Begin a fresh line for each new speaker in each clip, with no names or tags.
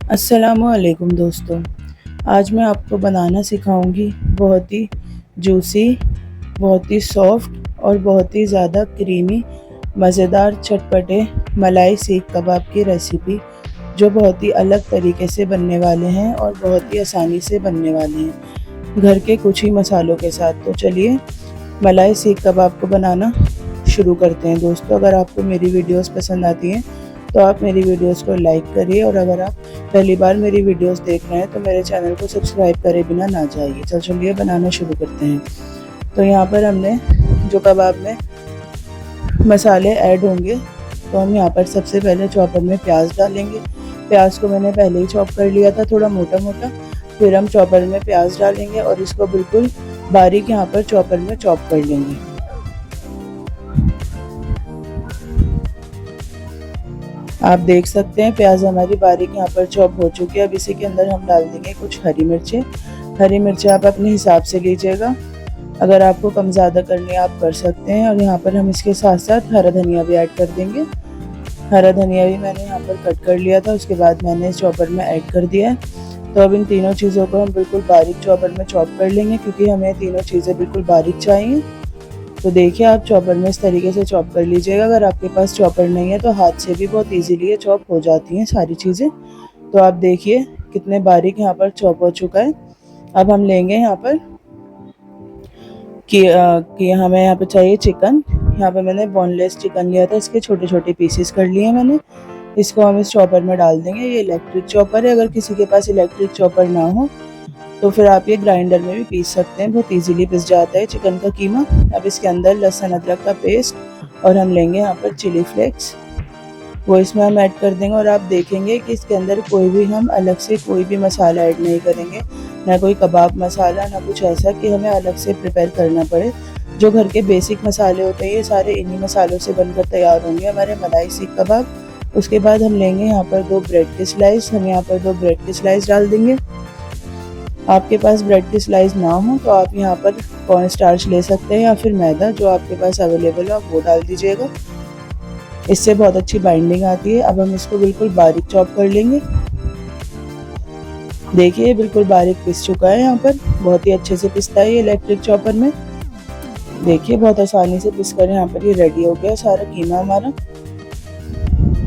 अस्सलामुअलैकुम दोस्तों। आज मैं आपको बनाना सिखाऊंगी बहुत ही जूसी, बहुत ही सॉफ्ट और बहुत ही ज़्यादा क्रीमी मज़ेदार चटपटे मलाई सीख कबाब की रेसिपी, जो बहुत ही अलग तरीके से बनने वाले हैं और बहुत ही आसानी से बनने वाले हैं घर के कुछ ही मसालों के साथ। तो चलिए मलाई सीख कबाब को बनाना शुरू करते हैं। दोस्तों, अगर आपको मेरी वीडियोस पसंद आती हैं तो आप मेरी वीडियोस को लाइक करिए, और अगर आप पहली बार मेरी वीडियोस देख रहे हैं तो मेरे चैनल को सब्सक्राइब करे बिना ना जाइए। चलिए बनाना शुरू करते हैं। तो यहाँ पर हमने जो कबाब में मसाले ऐड होंगे, तो हम यहाँ पर सबसे पहले चॉपर में प्याज डालेंगे। प्याज को मैंने पहले ही चॉप कर लिया था, थोड़ा मोटा मोटा। फिर हम चॉपर में प्याज डालेंगे और इसको बिल्कुल बारीक यहाँ पर चॉपर में चॉप कर लेंगे। आप देख सकते हैं प्याज हमारी बारीक यहाँ पर चॉप हो चुकी है। अब इसी के अंदर हम डाल देंगे कुछ हरी मिर्चें। हरी मिर्चें आप अपने हिसाब से लीजिएगा, अगर आपको कम ज़्यादा करनी है आप कर सकते हैं। और यहाँ पर हम इसके साथ साथ हरा धनिया भी ऐड कर देंगे। हरा धनिया भी मैंने यहाँ पर कट कर लिया था, उसके बाद मैंने इस चॉपर में ऐड कर दिया है। तो अब इन तीनों चीज़ों को हम बिल्कुल बारीक चॉपर में चॉप कर लेंगे, क्योंकि हमें तीनों चीज़ें बिल्कुल बारीक चाहिए। तो देखिए, आप चॉपर में इस तरीके से चॉप कर लीजिएगा। अगर आपके पास चॉपर नहीं है तो हाथ से भी बहुत इजीली ये चॉप हो जाती हैं सारी चीज़ें। तो आप देखिए कितने बारीक यहाँ पर चॉप हो चुका है। अब हम लेंगे यहाँ पर कि हमें यहाँ पे चाहिए चिकन। यहाँ पे मैंने बोनलेस चिकन लिया था, इसके छोटे छोटे पीसेस कर लिए मैंने। इसको हम इस चॉपर में डाल देंगे। ये इलेक्ट्रिक चॉपर है, अगर किसी के पास इलेक्ट्रिक चॉपर ना हो तो फिर आप ये ग्राइंडर में भी पीस सकते हैं, बहुत इजीली पिस जाता है चिकन का कीमा। अब इसके अंदर लहसुन अदरक का पेस्ट और हम लेंगे यहाँ पर चिली फ्लेक्स, वो इसमें हम ऐड कर देंगे। और आप देखेंगे कि इसके अंदर कोई भी हम अलग से कोई भी मसाला ऐड नहीं करेंगे, ना कोई कबाब मसाला, ना कुछ ऐसा कि हमें अलग से प्रिपेयर करना पड़े। जो घर के बेसिक मसाले होते हैं ये सारे इन्हीं मसालों से बनकर तैयार होंगे हमारे मलाई सीख कबाब। उसके बाद हम लेंगे यहाँ पर 2 ब्रेड के स्लाइस। हम यहाँ पर 2 ब्रेड के स्लाइस डाल देंगे। आपके पास ब्रेड की स्लाइस ना हो तो आप यहाँ पर कॉर्न स्टार्च ले सकते हैं, या फिर मैदा, जो आपके पास अवेलेबल हो आप वो डाल दीजिएगा। इससे बहुत अच्छी बाइंडिंग आती है। अब हम इसको बिल्कुल बारीक चॉप कर लेंगे। देखिए बिल्कुल बारीक पिस चुका है, यहाँ पर बहुत ही अच्छे से पिसता है ये इलेक्ट्रिक चॉपर में। देखिए बहुत आसानी से पिस कर यहाँ पर ये रेडी हो गया सारा कीमा हमारा।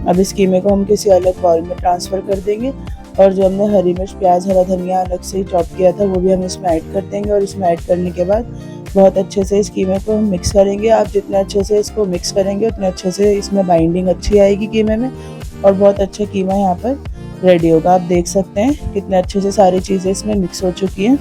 अब इस कीमे को हम किसी अलग बाउल में ट्रांसफ़र कर देंगे, और जो हमने हरी मिर्च, प्याज, हरा धनिया अलग से ही चॉप किया था वो भी हम इसमें ऐड कर देंगे। और इसमें ऐड करने के बाद बहुत अच्छे से इस कीमे को हम मिक्स करेंगे। आप जितने अच्छे से इसको मिक्स करेंगे उतने अच्छे से इसमें बाइंडिंग अच्छी आएगी कीमे में, और बहुत अच्छा कीमा यहाँ पर रेडी होगा। आप देख सकते हैं कितने अच्छे से सारी चीज़ें इसमें मिक्स हो चुकी हैं।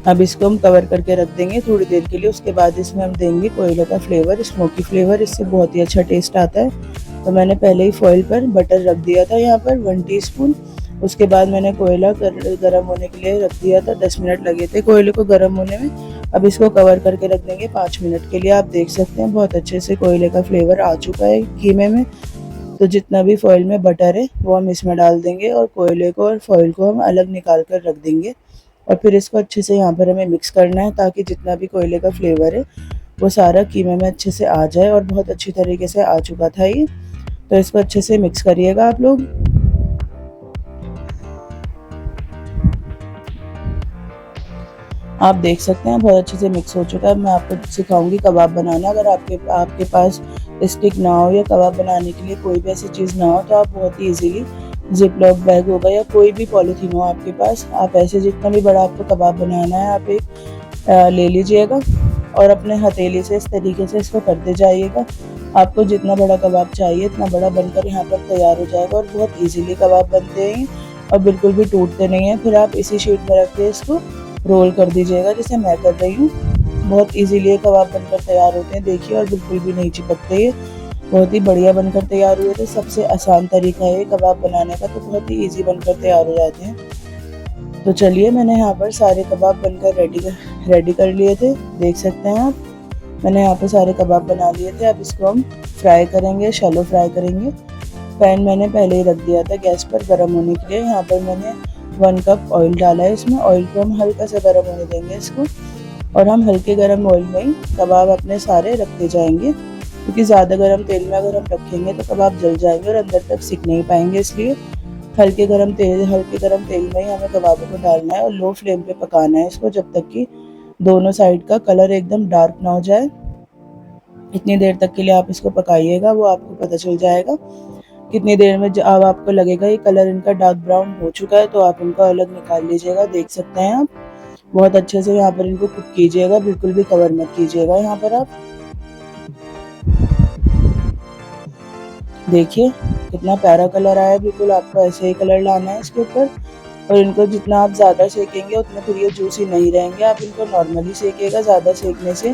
अब इसको हम कवर करके रख देंगे थोड़ी देर के लिए। उसके बाद इसमें हम देंगे कोयले का फ्लेवर, स्मोकी फ्लेवर, इससे बहुत ही अच्छा टेस्ट आता है। तो मैंने पहले ही फॉइल पर बटर रख दिया था यहाँ पर 1 टीस्पून। उसके बाद मैंने कोयला गर्म होने के लिए रख दिया था, 10 मिनट लगे थे कोयले को गर्म होने में। अब इसको कवर करके रख देंगे 5 मिनट के लिए। आप देख सकते हैं बहुत अच्छे से कोयले का फ्लेवर आ चुका है कीमे में। तो जितना भी फॉइल में बटर है वो हम इसमें डाल देंगे, और कोयले को और फॉइल को हम अलग निकाल कर रख देंगे। और फिर इसको अच्छे से यहाँ पर हमें मिक्स करना है, ताकि जितना भी कोयले का फ्लेवर है वो सारा कीमे में अच्छे से आ जाए। और बहुत अच्छी तरीके से आ चुका था ये। तो इसको अच्छे से मिक्स करिएगा आप लोग। आप देख सकते हैं बहुत अच्छे से मिक्स हो चुका है। मैं आपको सिखाऊंगी कबाब बनाना। अगर आपके पास स्टिक ना हो या कबाब बनाने के लिए कोई भी ऐसी चीज़ ना हो तो आप बहुत ही इजीली जिप लॉक बैग होगा या कोई भी पॉलीथीन हो आपके पास, आप ऐसे जितना भी बड़ा आपको कबाब बनाना है आप एक ले लीजिएगा, और अपने हथेली से इस तरीके से इसको करते जाइएगा। आपको जितना बड़ा कबाब चाहिए इतना बड़ा बनकर यहाँ पर तैयार हो जाएगा। और बहुत इजीली कबाब बनते हैं और बिल्कुल भी टूटते नहीं हैं। फिर आप इसी शीट में रख के इसको रोल कर दीजिएगा, जैसे मैं कर रही हूँ। बहुत इजीली ये कबाब बनकर तैयार होते हैं, देखिए, और बिल्कुल भी नहीं चिपकते। ये बहुत ही बढ़िया बनकर तैयार हुए थे। सबसे आसान तरीका है कबाब बनाने का, तो बहुत ही ईजी बनकर तैयार हो जाते हैं। तो चलिए, मैंने यहाँ पर सारे कबाब बनकर रेडी कर लिए थे। देख सकते हैं आप, मैंने यहाँ पर सारे कबाब बना लिए थे। अब इसको हम फ्राई करेंगे, शैलो फ्राई करेंगे। पैन मैंने पहले ही रख दिया था गैस पर गर्म होने के लिए। यहाँ पर मैंने 1 कप ऑयल डाला है। इसमें ऑयल को हम हल्का सा गर्म होने देंगे इसको, और हम हल्के गर्म ऑयल में ही कबाब अपने सारे रखते जाएंगे। क्योंकि ज़्यादा गर्म तेल में अगर हम रखेंगे तो कबाब जल जाएंगे और अंदर तक सिक नहीं पाएंगे। इसलिए हल्के गर्म तेल में ही हमें कबाबों को डालना है और लो फ्लेम पे पकाना है इसको, जब तक कि दोनों साइड का कलर एकदम डार्क ना हो जाए। इतनी देर तक के लिए आप इसको पकाइएगा, वो आपको पता चल जाएगा कितनी देर में। अब आपको लगेगा ये कलर इनका डार्क ब्राउन हो चुका है तो आप इनको अलग निकाल लीजिएगा। देख सकते हैं आप, बहुत अच्छे से यहाँ पर इनको कुक कीजिएगा, बिल्कुल भी कवर मत कीजिएगा। यहाँ पर आप देखिए कितना प्यारा कलर आया, बिल्कुल आपको ऐसे ही कलर लाना है इसके ऊपर। और इनको जितना आप ज़्यादा सेकेंगे उतने फिर ये जूसी नहीं रहेंगे। आप इनको नॉर्मली सेकिएगा, ज़्यादा सेकने से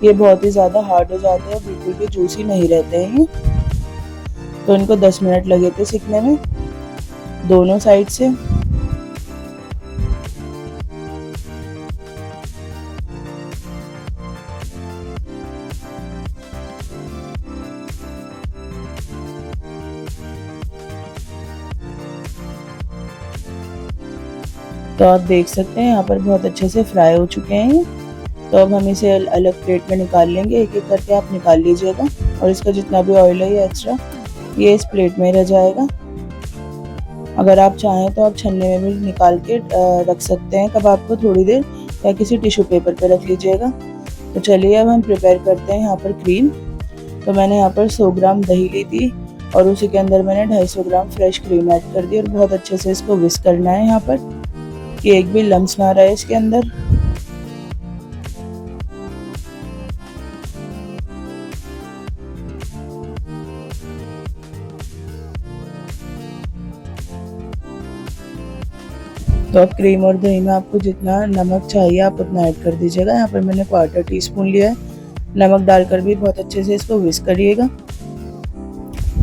ये बहुत ही ज़्यादा हार्ड हो जाते हैं, बिल्कुल भी जूसी नहीं रहते हैं ये। तो इनको 10 मिनट लगे थे सिकने में दोनों साइड से। तो आप देख सकते हैं यहाँ पर बहुत अच्छे से फ्राई हो चुके हैं। तो अब हम इसे अलग प्लेट में निकाल लेंगे, एक एक करके आप निकाल लीजिएगा। और इसका जितना भी ऑयल है ये एक्स्ट्रा ये इस प्लेट में रह जाएगा। अगर आप चाहें तो आप छन्ने में भी निकाल के रख सकते हैं कबाब को थोड़ी देर, या किसी टिश्यू पेपर पे रख लीजिएगा। तो चलिए अब हम प्रिपेयर करते हैं यहाँ पर क्रीम। तो मैंने यहाँ पर 100 ग्राम दही ली थी और उसी के अंदर मैंने 250 ग्राम फ्रेश क्रीम ऐड कर दी और बहुत अच्छे से इसको विस्क करना है यहाँ पर कि एक भी लम्स ना रहे इसके अंदर। तो अब क्रीम और दही में आपको जितना नमक चाहिए आप उतना ऐड कर दीजिएगा। यहाँ पर मैंने 1/4 टीस्पून लिया है। नमक डालकर भी बहुत अच्छे से इसको विस्क करिएगा।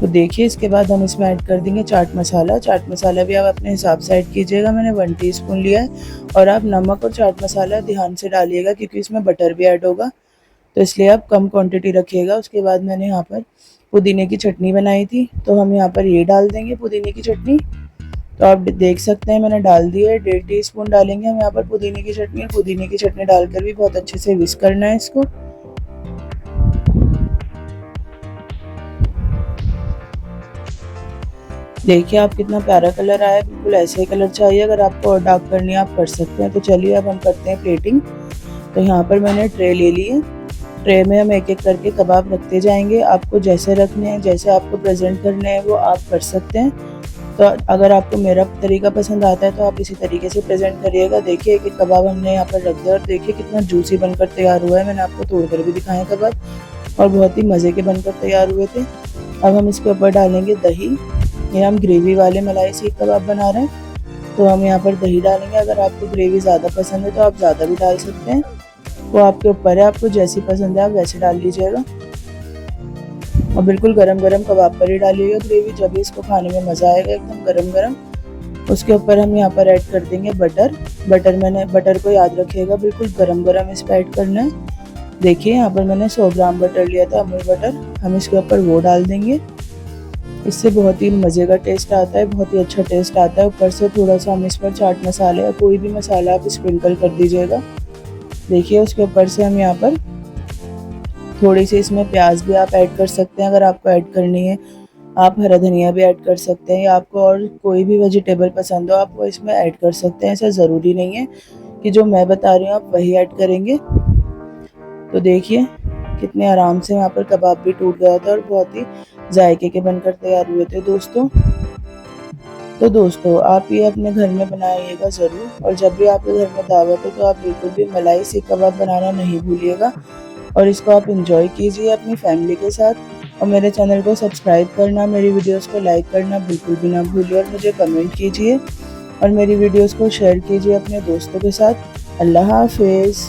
तो देखिए इसके बाद हम इसमें ऐड कर देंगे चाट मसाला। चाट मसाला भी आप अपने हिसाब से ऐड कीजिएगा, मैंने 1 टीस्पून लिया है। और आप नमक और चाट मसाला ध्यान से डालिएगा क्योंकि इसमें बटर भी ऐड होगा, तो इसलिए आप कम क्वांटिटी रखिएगा। उसके बाद मैंने यहाँ पर पुदीने की चटनी बनाई थी, तो हम यहाँ पर ये डाल देंगे पुदीने की चटनी। तो आप देख सकते हैं मैंने डाल दी है, 1.5 टीस्पून डालेंगे हम यहाँ पर पुदीने की चटनी। पुदीने की चटनी डालकर भी बहुत अच्छे से विस्क करना है इसको। देखिए आप कितना प्यारा कलर आया, बिल्कुल ऐसे ही कलर चाहिए। अगर आपको और डार्क करनी है आप कर सकते हैं। तो चलिए अब हम करते हैं प्लेटिंग। तो यहाँ पर मैंने ट्रे ले ली है, ट्रे में हम एक एक करके कबाब रखते जाएंगे। आपको जैसे रखने हैं, जैसे आपको प्रेजेंट करने हैं वो आप कर सकते हैं। तो अगर आपको मेरा तरीका पसंद आता है तो आप इसी तरीके से प्रेजेंट करिएगा। देखिए एक एक कबाब हमने यहाँ पर रख दिया और देखिए कितना जूसी बनकर तैयार हुआ है। मैंने आपको तोड़कर भी दिखाया कबाब और बहुत ही मज़े के बनकर तैयार हुए थे। अब हम इसके ऊपर डालेंगे दही। ये हम ग्रेवी वाले मलाई सीख कबाब बना रहे हैं, तो हम यहाँ पर दही डालेंगे। अगर आपको ग्रेवी ज़्यादा पसंद है तो आप ज़्यादा भी डाल सकते हैं, वो आपके ऊपर है, आपको जैसी पसंद है आप वैसे डाल लीजिएगा। और बिल्कुल गरम गरम कबाब पर ही डालिएगा ग्रेवी, जब इसको खाने में मज़ा आएगा एकदम गरम गरम। उसके ऊपर हम यहाँ पर ऐड कर देंगे बटर। बटर को याद रखिएगा बिल्कुल गरम गरम इस पर ऐड करना है। देखिए यहाँ पर मैंने 100 ग्राम बटर लिया था, अमूल बटर, हम इसके ऊपर वो डाल देंगे। इससे बहुत ही मज़े का टेस्ट आता है, बहुत ही अच्छा टेस्ट आता है। ऊपर से थोड़ा सा हम इस पर चाट मसाले या कोई भी मसाला आप स्प्रिंकल कर दीजिएगा। देखिए उसके ऊपर से हम यहाँ पर थोड़ी सी इसमें प्याज भी आप ऐड कर सकते हैं अगर आपको ऐड करनी है। आप हरा धनिया भी ऐड कर सकते हैं, या आपको और कोई भी वेजिटेबल पसंद हो आप वो इसमें ऐड कर सकते हैं। ऐसा ज़रूरी नहीं है कि जो मैं बता रही हूँ आप वही ऐड करेंगे। तो देखिए कितने आराम से यहाँ पर कबाब भी टूट गया था और बहुत ही जायके के बनकर तैयार हुए थे दोस्तों। तो दोस्तों आप ये अपने घर में बनाइएगा ज़रूर, और जब भी आपके घर में दावत हो तो आप बिल्कुल भी मलाई सीख कबाब बनाना नहीं भूलिएगा। और इसको आप इंजॉय कीजिए अपनी फैमिली के साथ। और मेरे चैनल को सब्सक्राइब करना, मेरी वीडियोस को लाइक करना बिल्कुल भी ना भूलिए, और मुझे कमेंट कीजिए और मेरी वीडियोस को शेयर कीजिए अपने दोस्तों के साथ। अल्लाह हाफिज़।